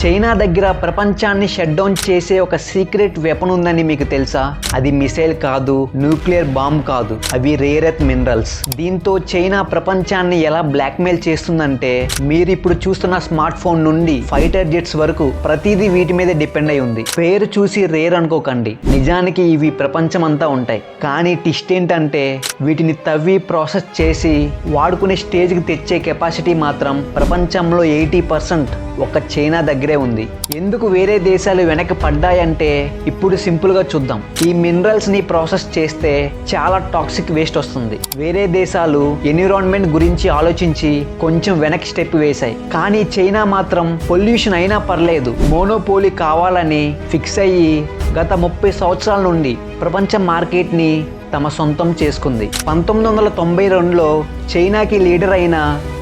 China దగ్గర ప్రపంచాన్ని shut down చేసే ఒక సీక్రెట్ వెపన్ ఉందని మీకు తెలుసా? అది మిసైల్ కాదు, న్యూక్లియర్ బాంబ్ కాదు, అవి రేర్ ఎర్త్ మినరల్స్. దీంతో చైనా ప్రపంచాన్ని ఎలా బ్లాక్మెయిల్ చేస్తుందంటే, మీరు ఇప్పుడు చూస్తున్న స్మార్ట్ ఫోన్ నుండి ఫైటర్ జెట్స్ వరకు ప్రతిదీ వీటి మీద డిపెండ్ అయి ఉంది. పేరు చూసి రేర్ అనుకోకండి, నిజానికి ఇవి ప్రపంచం అంతా ఉంటాయి. కానీ టిస్ట్ ఏంటంటే, వీటిని తవ్వి ప్రాసెస్ చేసి వాడుకునే స్టేజ్కి తెచ్చే కెపాసిటీ మాత్రం ప్రపంచంలో 80% ఒక్క చైనా దగ్గరే ఉంది. ఎందుకు వేరే దేశాలు వెనక్కి పడ్డాయంటే ఇప్పుడు సింపుల్గా చూద్దాం. ఈ మినరల్స్ ని ప్రాసెస్ చేస్తే చాలా టాక్సిక్ వేస్ట్ వస్తుంది. వేరే దేశాలు ఎన్విరాన్మెంట్ గురించి ఆలోచించి కొంచెం వెనక్కి స్టెప్ వేశాయి. కానీ చైనా మాత్రం పొల్యూషన్ అయినా పర్లేదు, మోనోపోలీ కావాలని ఫిక్స్ అయ్యి గత 30 సంవత్సరాల నుండి ప్రపంచ మార్కెట్ని తమ సొంతం చేసుకుంది. 1992లో చైనాకి లీడర్ అయిన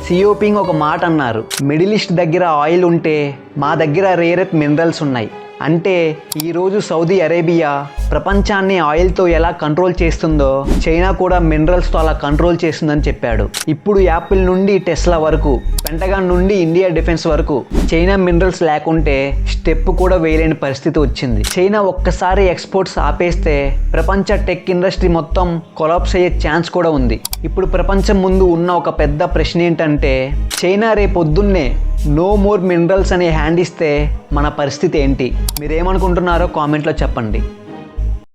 సియోపింగ్ ఒక మాట అన్నారు, మిడిల్ ఈస్ట్ దగ్గర ఆయిల్ ఉంటే మా దగ్గర రేర్ ఎర్త్ మినరల్స్ ఉన్నాయి. అంటే ఈరోజు సౌదీ అరేబియా ప్రపంచాన్ని ఆయిల్తో ఎలా కంట్రోల్ చేస్తుందో చైనా కూడా మినరల్స్తో అలా కంట్రోల్ చేస్తుందని చెప్పాడు. ఇప్పుడు యాపిల్ నుండి టెస్లా వరకు, పెంటగాన్ నుండి ఇండియా డిఫెన్స్ వరకు చైనా మినరల్స్ లేకుంటే స్టెప్ కూడా వేయలేని పరిస్థితి వచ్చింది. చైనా ఒక్కసారి ఎక్స్పోర్ట్స్ ఆపేస్తే ప్రపంచ టెక్ ఇండస్ట్రీ మొత్తం కొలాప్స్ అయ్యే ఛాన్స్ కూడా ఉంది. ఇప్పుడు ప్రపంచం ముందు ఉన్న ఒక పెద్ద ప్రశ్న ఏంటంటే, చైనా రేపొద్దున్నే నో మోర్ మినరల్స్ అనే హ్యాండ్ ఇస్తే మన పరిస్థితి ఏంటి? మీరేమనుకుంటున్నారో కామెంట్లో చెప్పండి.